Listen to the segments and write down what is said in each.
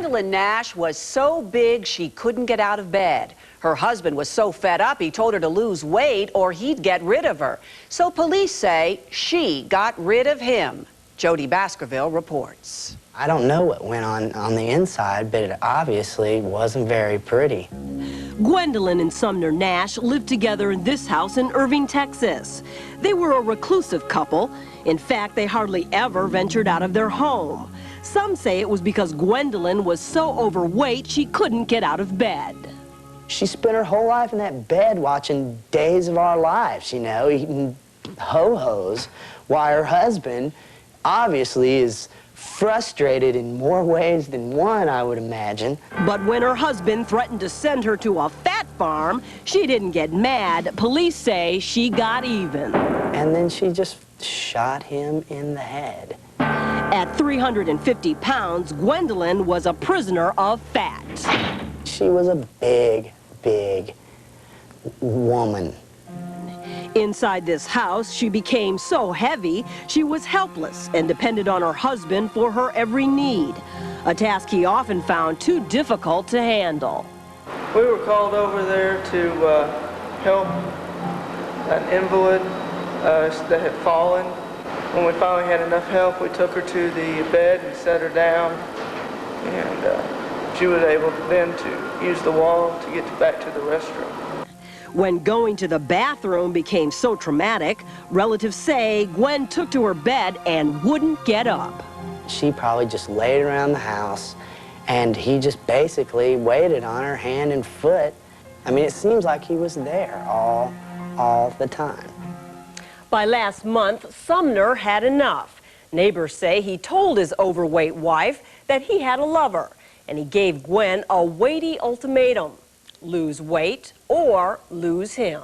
Gwendolyn Nash was so big she couldn't get out of bed. Her husband was so fed up he told her to lose weight or he'd get rid of her. So police say she got rid of him. Jody Baskerville reports. I don't know what went on the inside, but it obviously wasn't very pretty. Gwendolyn and Sumner Nash lived together in this house in Irving, Texas. They were a reclusive couple. In fact, they hardly ever ventured out of their home. Some say it was because Gwendolyn was so overweight she couldn't get out of bed. She spent her whole life in that bed watching Days of Our Lives, you know, eating ho-hos, while her husband obviously is frustrated in more ways than one, I would imagine. But when her husband threatened to send her to a fat farm, she didn't get mad. Police say she got even. And then she just shot him in the head. At 350 pounds, Gwendolyn was a prisoner of fat. She was a big, big woman. Inside this house, she became so heavy, she was helpless and depended on her husband for her every need, a task he often found too difficult to handle. We were called over there to help an invalid that had fallen. When we finally had enough help, we took her to the bed and set her down, and she was able then to use the wall to get back to the restroom. When going to the bathroom became so traumatic, relatives say Gwen took to her bed and wouldn't get up. She probably just laid around the house, and he just basically waited on her hand and foot. I mean, it seems like he was there all the time. By last month, Sumner had enough. Neighbors say he told his overweight wife that he had a lover, and he gave Gwen a weighty ultimatum: lose weight or lose him.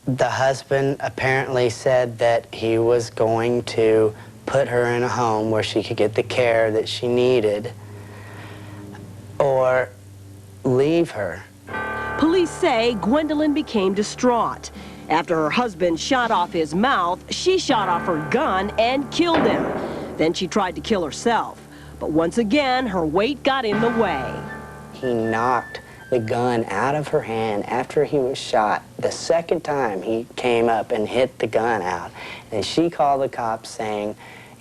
The husband apparently said that he was going to put her in a home where she could get the care that she needed, or leave her. Police say Gwendolyn became distraught. After her husband shot off his mouth, she shot off her gun and killed him. Then she tried to kill herself. But once again, her weight got in the way. He knocked the gun out of her hand after he was shot. The second time he came up and hit the gun out. And she called the cops saying,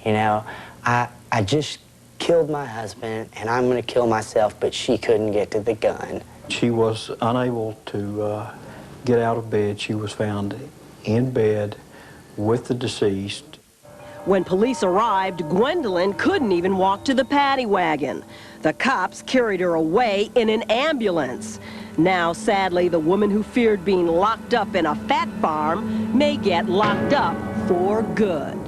you know, I just killed my husband and I'm going to kill myself, but she couldn't get to the gun. She was unable to get out of bed. She was found in bed with the deceased. When police arrived, Gwendolyn couldn't even walk to the paddy wagon. The cops carried her away in an ambulance. Now, sadly, the woman who feared being locked up in a fat farm may get locked up for good.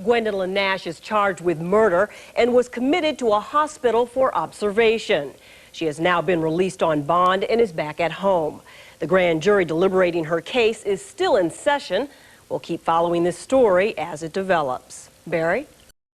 Gwendolyn Nash is charged with murder and was committed to a hospital for observation. She has now been released on bond and is back at home. The grand jury deliberating her case is still in session. We'll keep following this story as it develops. Barry?